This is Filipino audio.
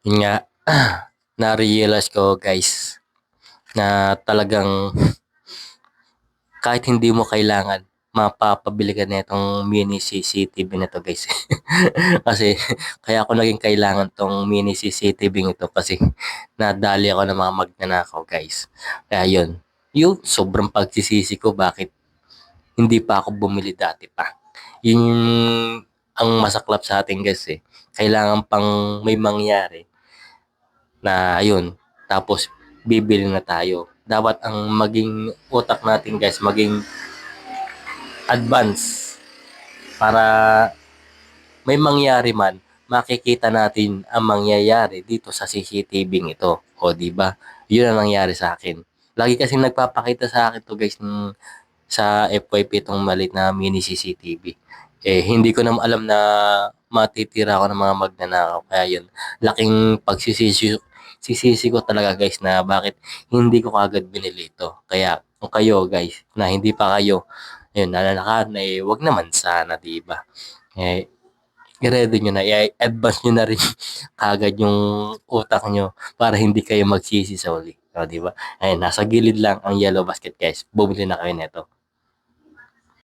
Yun nga, na-realize ko guys na talagang kahit hindi mo kailangan, mapapabili ka nitong mini CCTV na 'to guys. Kasi kaya ako naging kailangan 'tong mini CCTV ito kasi nadali ako ng mga magnanakaw guys. Kaya yun, yung sobrang pagsisisi ko bakit hindi pa ako bumili dati pa. Yun yung ang masaklap sa atin guys eh. Kailangan pang may mangyari na ayun, tapos bibili na tayo. Dapat ang maging utak natin guys, maging advance para may mangyari man, makikita natin ang mangyayari dito sa CCTV ito. O di ba? Yun ang nangyari sa akin. Lagi kasi nagpapakita sa akin to guys sa FYP itong maliit na mini CCTV. Eh, hindi ko naman alam na matitira ako ng mga magnanakaw. Kaya yun, laking sisisi ko talaga guys na bakit hindi ko kagad binili ito. Kaya kung kayo guys na hindi pa kayo ayun, nananakan eh, wag naman sana, di ba? Eh, i-ready nyo na, i-advance nyo na rin kagad yung utak nyo para hindi kayo magsisi sa uli. O, di ba? Ayun, nasa gilid lang ang yellow basket guys. Bumili na kayo nito.